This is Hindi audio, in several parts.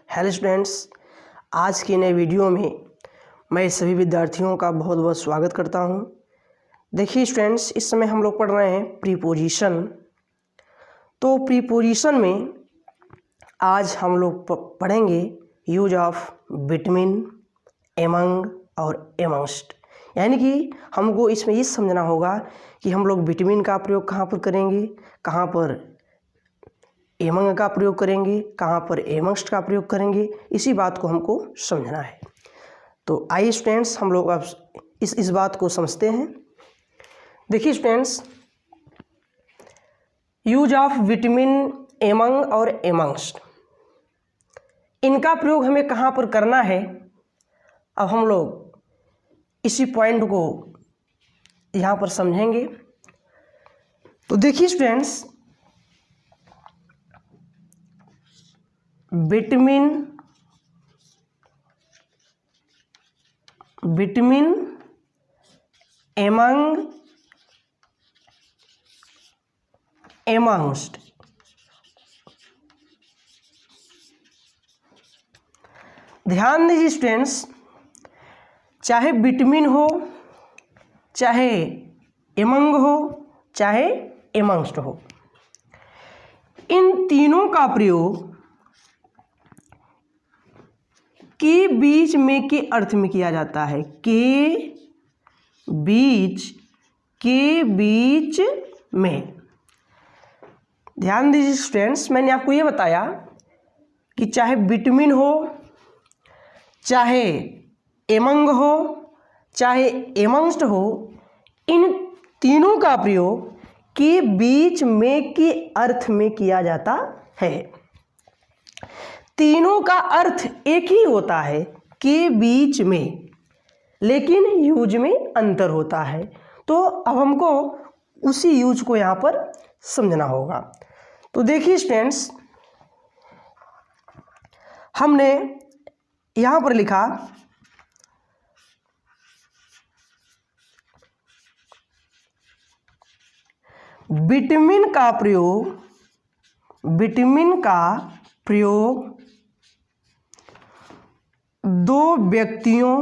हेलो स्टूडेंट्स, आज की नए वीडियो में मैं सभी विद्यार्थियों का बहुत बहुत स्वागत करता हूं। देखिए स्टूडेंट्स, इस समय हम लोग पढ़ रहे हैं प्रीपोजिशन। तो प्रीपोजिशन में आज हम लोग पढ़ेंगे यूज ऑफ बिटवीन, एमंग और एमंगस्ट। यानी कि हमको इसमें ये समझना होगा कि हम लोग बिटवीन का प्रयोग कहाँ पर करेंगे, कहाँ पर एमंग का प्रयोग करेंगे, कहाँ पर एमंगस्ट का प्रयोग करेंगे। इसी बात को हमको समझना है। तो आइए स्टूडेंट्स, हम लोग अब इस बात को समझते हैं। देखिए students, use of between, among और एमंगस्ट, इनका प्रयोग हमें कहाँ पर करना है, अब हम लोग इसी पॉइंट को यहाँ पर समझेंगे। तो देखिए स्टूडेंट्स, बिटवीन, एमंग, एमंगस्ट, ध्यान दीजिए स्टूडेंट्स, चाहे बिटवीन हो, चाहे एमंग हो, चाहे एमंगस्ट हो, इन तीनों का प्रयोग के बीच में के अर्थ में किया जाता है। के बीच में। ध्यान दीजिए स्टूडेंट्स, मैंने आपको ये बताया कि चाहे बिटवीन हो, चाहे एमंग हो, चाहे एमंगस्ट हो, इन तीनों का प्रयोग के बीच में के अर्थ में किया जाता है। तीनों का अर्थ एक ही होता है, के बीच में, लेकिन यूज में अंतर होता है। तो अब हमको उसी यूज को यहाँ पर समझना होगा। तो देखिए स्टूडेंट्स, हमने यहाँ पर लिखा बिटवीन का प्रयोग दो व्यक्तियों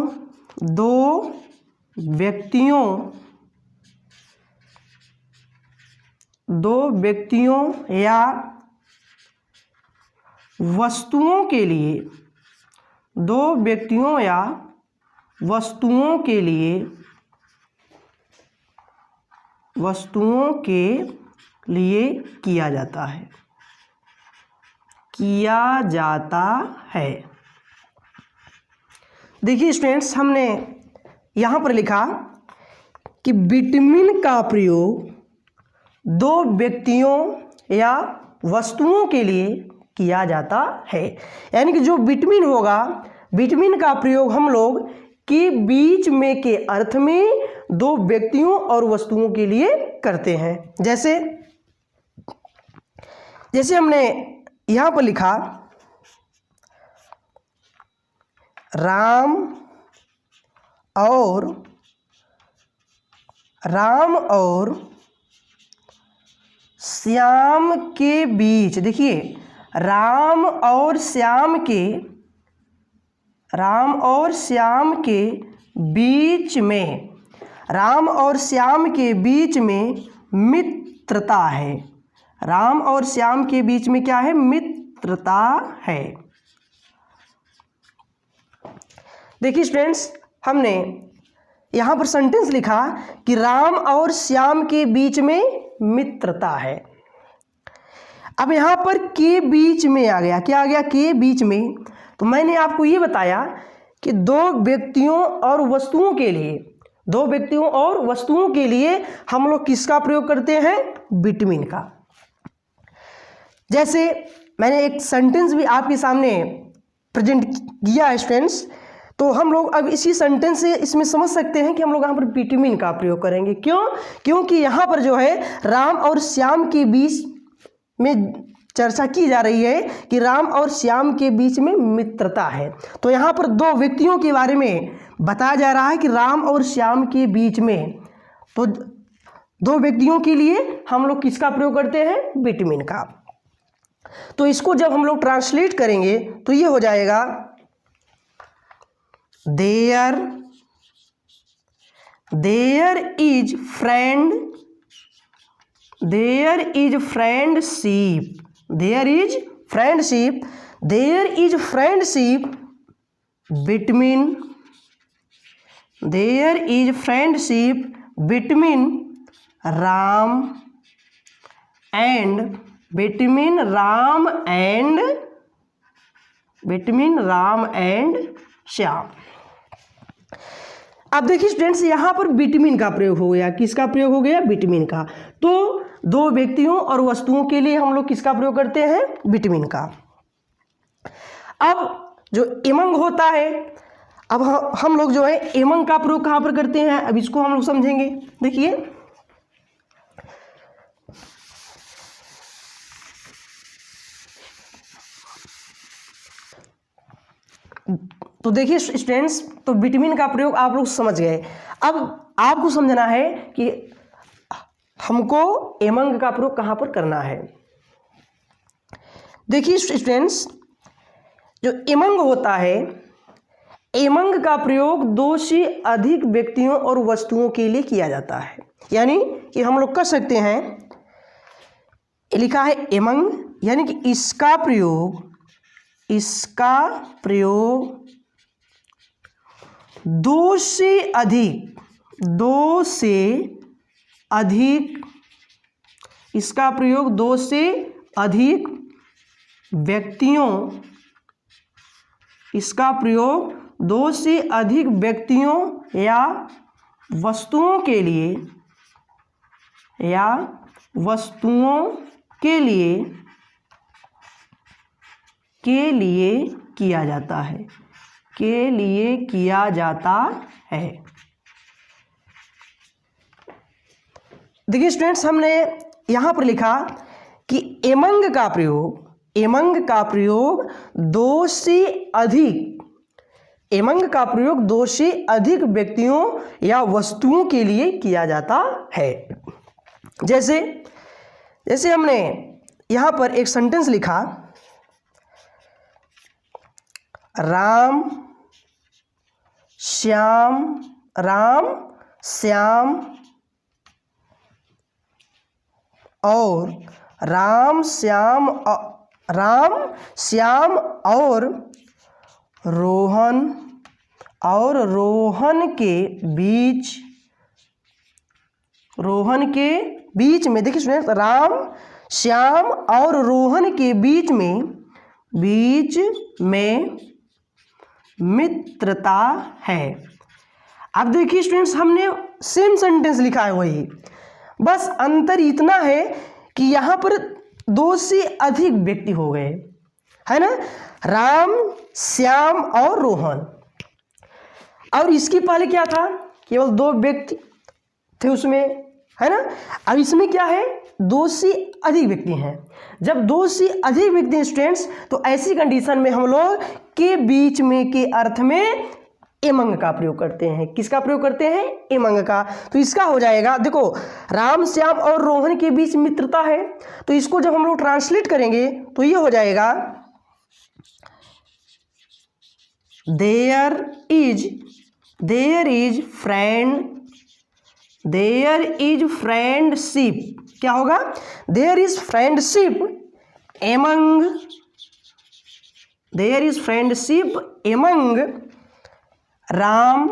या वस्तुओं के लिए, किया जाता है। देखिए स्टूडेंट्स, हमने यहाँ पर लिखा कि बिटवीन का प्रयोग दो व्यक्तियों या वस्तुओं के लिए किया जाता है। यानी कि जो बिटवीन होगा, बिटवीन का प्रयोग हम लोग के बीच में के अर्थ में दो व्यक्तियों और वस्तुओं के लिए करते हैं। जैसे हमने यहाँ पर लिखा राम और श्याम के बीच। देखिए, राम और श्याम के बीच में मित्रता है। राम और श्याम के बीच में क्या है? मित्रता है। देखिए स्टूडेंट्स, हमने यहाँ पर सेंटेंस लिखा कि राम और श्याम के बीच में मित्रता है। अब यहाँ पर के बीच में आ गया। क्या आ गया? के बीच में। तो मैंने आपको ये बताया कि दो व्यक्तियों और वस्तुओं के लिए हम लोग किसका प्रयोग करते हैं? बिटवीन का। जैसे मैंने एक सेंटेंस भी आपके सामने प्रेजेंट किया है स्टूडेंट्स, तो हम लोग अब इसी सेंटेंस से इसमें समझ सकते हैं कि हम लोग यहाँ पर बिटवीन का प्रयोग करेंगे। क्योंकि यहाँ पर जो है राम और श्याम के बीच में चर्चा की जा रही है कि राम और श्याम के बीच में मित्रता है। तो यहाँ पर दो व्यक्तियों के बारे में बताया जा रहा है कि राम और श्याम के बीच में। तो दो व्यक्तियों के लिए हम लोग किसका प्रयोग करते हैं? बिटवीन का। तो इसको जब हम लोग ट्रांसलेट करेंगे तो ये हो जाएगा there is friendship between Ram and Shyam. अब देखिए स्टूडेंट्स, यहां पर बिटवीन का प्रयोग हो गया। किसका प्रयोग हो गया? बिटवीन का। तो दो व्यक्तियों और वस्तुओं के लिए हम लोग किसका प्रयोग करते हैं? बिटवीन का। अब जो एमंग होता है, अब हम लोग जो है एमंग का प्रयोग कहां पर करते हैं, अब इसको हम लोग समझेंगे। देखिए तो देखिए स्टूडेंट्स, तो बिटवीन का प्रयोग आप लोग समझ गए। अब आपको समझना है कि हमको एमंग का प्रयोग कहां पर करना है। देखिए स्टूडेंट्स, जो एमंग होता है, एमंग का प्रयोग दो से अधिक व्यक्तियों और वस्तुओं के लिए किया जाता है। यानी कि हम लोग कह सकते हैं, लिखा है एमंग, यानी कि इसका प्रयोग दो से अधिक इसका प्रयोग दो से अधिक व्यक्तियों या वस्तुओं के लिए किया जाता है। देखिए स्टूडेंट्स, हमने यहां पर लिखा कि एमंग का प्रयोग दो से अधिक व्यक्तियों या वस्तुओं के लिए किया जाता है। जैसे हमने यहां पर एक सेंटेंस लिखा, राम श्याम और रोहन के बीच में, देखिए स्टूडेंट्स, राम श्याम और रोहन के बीच में मित्रता है। अब देखिए स्टूडेंट्स, हमने सेम सेंटेंस लिखा है वही, बस अंतर इतना है कि यहां पर दो से अधिक व्यक्ति हो गए, है ना, राम श्याम और रोहन। और इसके पहले क्या था? केवल दो व्यक्ति थे उसमें, है ना। अब इसमें क्या है? दो से अधिक व्यक्ति हैं। जब दो से अधिक व्यक्ति हैं स्टूडेंट्स, तो ऐसी कंडीशन में हम लोग के बीच में के अर्थ में एमंग का प्रयोग करते हैं। किसका प्रयोग करते हैं? एमंग का। तो इसका हो जाएगा, देखो, राम श्याम और रोहन के बीच मित्रता है, तो इसको जब हम लोग ट्रांसलेट करेंगे तो ये हो जाएगा देयर इज फ्रेंडशिप। क्या होगा? There is friendship among Ram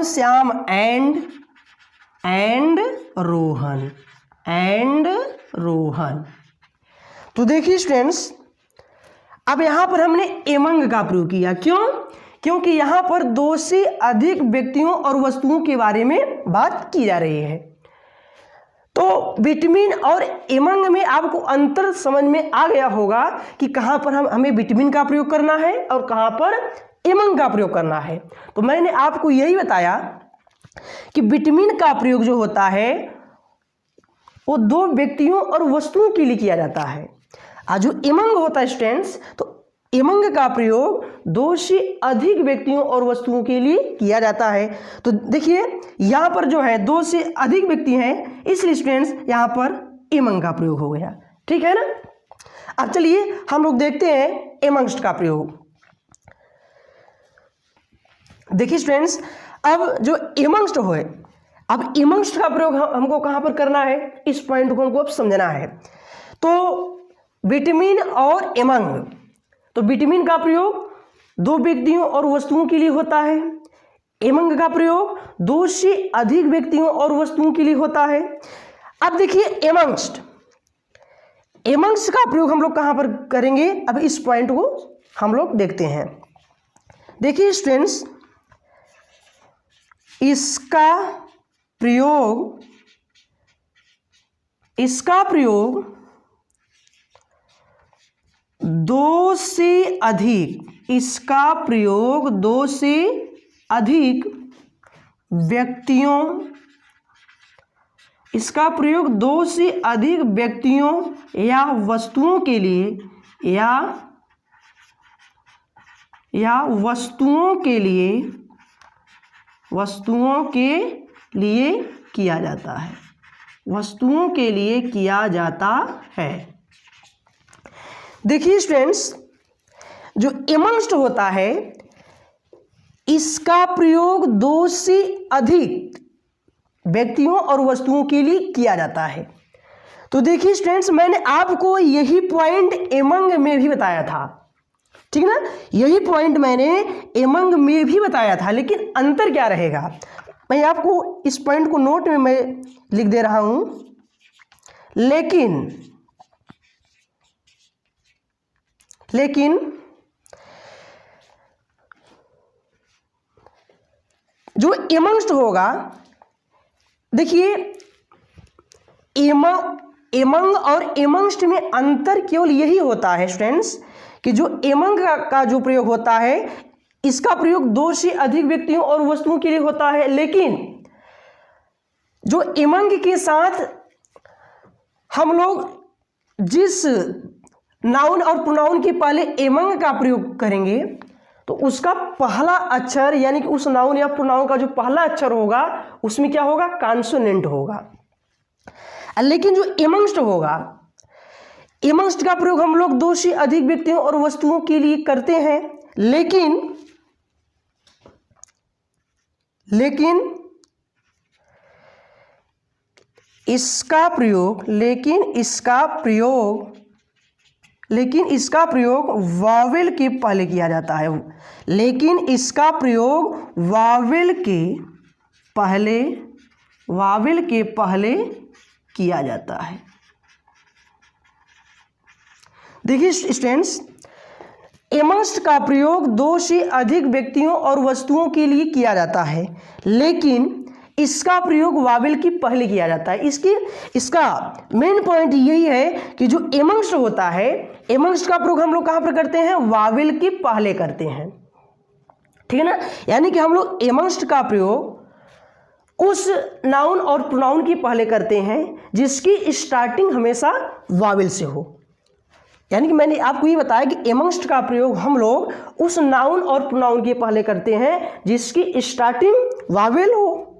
Shyam and Rohan. तो देखिए स्टूडेंट्स, अब यहां पर हमने एमंग का प्रयोग किया। क्योंकि यहां पर दो से अधिक व्यक्तियों और वस्तुओं के बारे में बात की जा रही है। तो बिटवीन और एमंग में आपको अंतर समझ में आ गया होगा कि कहां पर हमें बिटवीन का प्रयोग करना है और कहां पर एमंग का प्रयोग करना है। तो मैंने आपको यही बताया कि बिटवीन का प्रयोग जो होता है वो दो व्यक्तियों और वस्तुओं के लिए किया जाता है। जो एमंग होता है स्टूडेंट्स, तो एमंग का प्रयोग दो से अधिक व्यक्तियों और वस्तुओं के लिए किया जाता है। तो देखिए यहाँ पर जो है दो से अधिक व्यक्ति हैं, इसलिए स्टूडेंट्स यहाँ पर एमंग का प्रयोग हो गया। ठीक है ना। अब चलिए हम लोग देखते हैं एमंगस्ट का प्रयोग। देखिए स्टूडेंट्स, अब जो एमंगस्ट हो, अब एमंगस्ट का प्रयोग हमको कहाँ पर करना है, इस पॉइंट को हमको अब समझना है। तो बिटवीन और एमंग, तो बिटवीन का प्रयोग दो व्यक्तियों और वस्तुओं के लिए होता है, एमंग का प्रयोग दो से अधिक व्यक्तियों और वस्तुओं के लिए होता है। अब देखिए एमंगस्ट का प्रयोग हम लोग कहाँ पर करेंगे, अब इस पॉइंट को हम लोग देखते हैं। देखिए स्टूडेंट्स, इसका प्रयोग दो से अधिक, इसका प्रयोग दो से अधिक व्यक्तियों, इसका प्रयोग दो से अधिक व्यक्तियों या वस्तुओं के लिए या वस्तुओं के लिए किया जाता है, वस्तुओं के लिए किया जाता है। देखिए स्टूडेंट्स, जो एमंगस्ट होता है इसका प्रयोग दो से अधिक व्यक्तियों और वस्तुओं के लिए किया जाता है। तो देखिए स्टूडेंट्स, मैंने आपको यही पॉइंट एमंग में भी बताया था, ठीक ना, यही पॉइंट मैंने एमंग में भी बताया था, लेकिन अंतर क्या रहेगा, मैं आपको इस पॉइंट को नोट में मैं लिख दे रहा हूं। लेकिन जो एमंगस्ट होगा, देखिए एमंग और एमंगस्ट में अंतर केवल यही होता है स्टूडेंट्स कि जो एमंग का जो प्रयोग होता है इसका प्रयोग दो से अधिक व्यक्तियों और वस्तुओं के लिए होता है, लेकिन जो एमंग के साथ हम लोग जिस नाउन और प्रोनाउन के पहले एमंग का प्रयोग करेंगे तो उसका पहला अक्षर यानी कि उस नाउन या प्रोनाउन का जो पहला अक्षर होगा उसमें क्या होगा, कॉन्सोनेंट होगा। लेकिन जो एमंगस्ट होगा, एमंगस्ट का प्रयोग हम लोग दो से अधिक व्यक्तियों और वस्तुओं के लिए करते हैं, लेकिन इसका प्रयोग वावेल के पहले किया जाता है, लेकिन इसका प्रयोग वावेल के पहले किया जाता है। देखिए स्टूडेंट्स, एमंगस्ट का प्रयोग दो से अधिक व्यक्तियों और वस्तुओं के लिए किया जाता है, लेकिन इसका प्रयोग वावेल की पहले किया जाता है। इसका मेन पॉइंट यही है कि जो एमंगस्ट होता है, एमंगस्ट का प्रयोग हम लोग कहाँ पर करते हैं, वावेल के पहले करते हैं, ठीक है ना। यानी कि हम लोग एमंगस्ट का प्रयोग उस नाउन और प्रोनाउन के पहले करते हैं जिसकी स्टार्टिंग हमेशा वावेल से हो। यानी कि मैंने आपको ये बताया कि एमंगस्ट का प्रयोग हम लोग उस नाउन और प्रोनाउन के पहले करते हैं जिसकी स्टार्टिंग वावेल हो,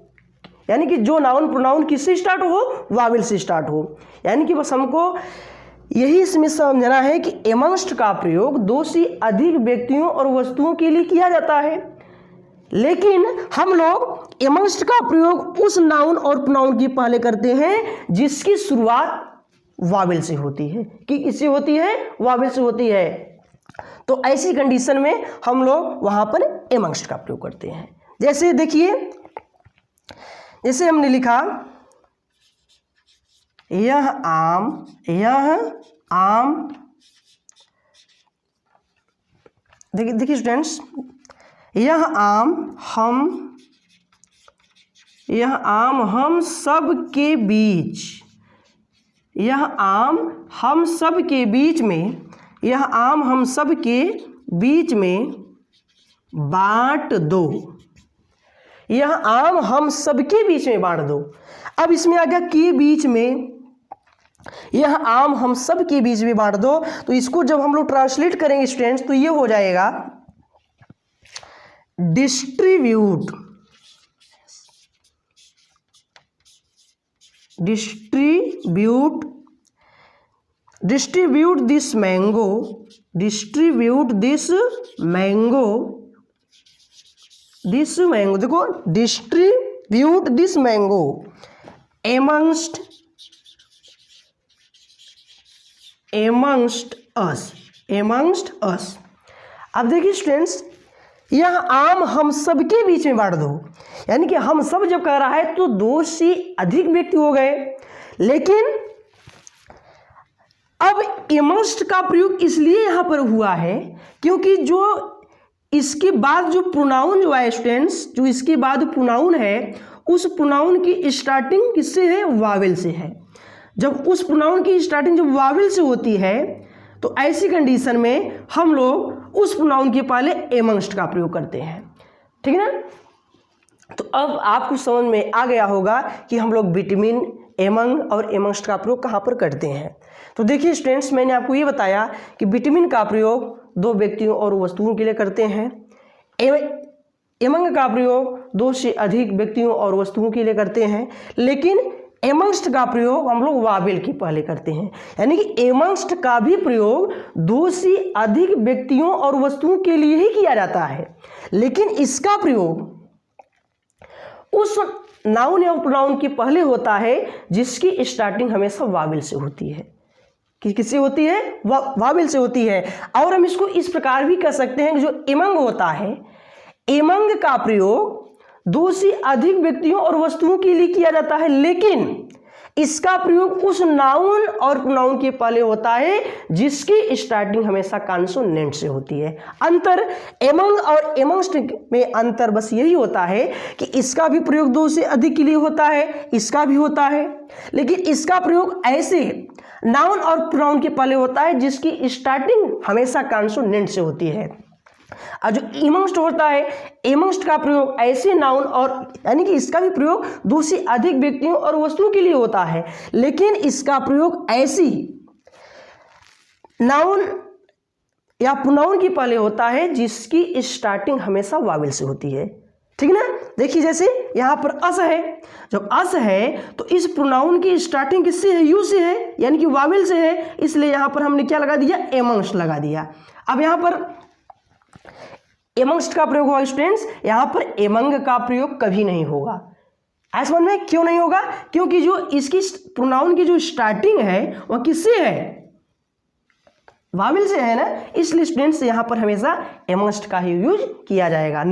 यानी कि जो नाउन प्रोनाउन किससे स्टार्ट हो, वावेल से स्टार्ट हो। यानी कि बस हमको यही इसमें समझना है कि एमंगस्ट का प्रयोग दो से अधिक व्यक्तियों और वस्तुओं के लिए किया जाता है, लेकिन हम लोग एमंगस्ट का प्रयोग उस नाउन और प्रोनाउन के पहले करते हैं जिसकी शुरुआत वावेल से होती है। कि किससे होती है, वावेल से होती है। तो ऐसी कंडीशन में हम लोग वहां पर एमंगस्ट का प्रयोग करते हैं। जैसे देखिए, जैसे हमने लिखा यह आम, देखिए स्टूडेंट्स, यह आम हम सब के बीच, यह आम हम सब के बीच में, यह आम हम सब के बीच में बांट दो, यह आम हम सबके बीच में बांट दो। अब इसमें आ गया के बीच में, यह आम हम सब के बीच में बांट दो। तो इसको जब हम लोग ट्रांसलेट करेंगे स्टूडेंट्स तो ये हो जाएगा डिस्ट्रीब्यूट दिस मैंगो देखो, distribute this mango amongst us। अब देखिए स्टूडेंट्स, यह आम हम सब के बीच में बांट दो, यानी कि हम सब जब कह रहा है तो 2 से अधिक व्यक्ति हो गए। लेकिन अब amongst का प्रयोग इसलिए यहां पर हुआ है क्योंकि जो इसके बाद जो प्रोनाउन जो है स्टूडेंट्स, जो इसके बाद प्रोनाउन है, उस प्रोनाउन की स्टार्टिंग किससे है? वावेल से है। जब उस प्रोनाउन की स्टार्टिंग जब वावेल से होती है तो ऐसी कंडीशन में हम लोग उस प्रोनाउन के पहले amongst का प्रयोग करते हैं। ठीक है ना? तो अब आपको समझ में आ गया होगा कि हम लोग बिटवीन, एमंग और amongst का प्रयोग कहाँ पर करते हैं। तो देखिए स्टूडेंट्स, मैंने आपको ये बताया कि बिटवीन का प्रयोग 2 व्यक्तियों और वस्तुओं के लिए करते हैं। एमंग का प्रयोग 2 से अधिक व्यक्तियों और वस्तुओं के लिए करते हैं। लेकिन amongst का प्रयोग हम लोग वावेल के पहले करते हैं, यानी कि amongst का भी प्रयोग 2 से अधिक व्यक्तियों और वस्तुओं के लिए ही किया जाता है। लेकिन इसका प्रयोग उस नाउन या प्रोनाउन के पहले होता है जिसकी स्टार्टिंग हमेशा वावेल से होती है। किससे होती है? वावेल से होती है। और हम इसको इस प्रकार भी कह सकते हैं कि जो एमंग होता है, एमंग का प्रयोग 2 से अधिक व्यक्तियों और वस्तुओं के लिए किया जाता है, लेकिन इसका प्रयोग उस नाउन और प्रोनाउन के पहले होता है जिसकी स्टार्टिंग हमेशा कॉन्सोनेंट से होती है। अंतर एमंग और amongst में अंतर बस यही होता है कि इसका भी प्रयोग 2 से अधिक के लिए होता है, इसका भी होता है, लेकिन इसका प्रयोग ऐसे नाउन और प्रोनाउन के पहले होता है जिसकी स्टार्टिंग हमेशा कॉन्सोनेंट से होती है। और जो amongst होता है, amongst का प्रयोग ऐसे नाउन और यानी कि इसका भी प्रयोग 2 से अधिक व्यक्तियों और वस्तुओं के लिए होता है, लेकिन इसका प्रयोग ऐसी नाउन या प्रोनाउन के पहले होता है जिसकी स्टार्टिंग हमेशा वावेल से होती है। ठीक है ना? देखिए जैसे यहाँ पर अस है, जब अस है तो इस प्रोनाउन की स्टार्टिंग किससे है? यू से है, यानी कि वावेल से है, इसलिए यहाँ पर हमने क्या लगा दिया? amongst लगा दिया। अब यहाँ पर amongst का प्रयोग होगा स्टूडेंट्स, यहाँ पर एमंग का प्रयोग कभी नहीं होगा। ऐसा समझ में क्यों नहीं होगा? क्योंकि जो इसकी प्रोनाउन की जो स्टार्टिंग है वह किससे है? वावेल से है ना, इसलिए स्टूडेंट्स यहाँ पर हमेशा amongst का ही यूज किया जाएगा।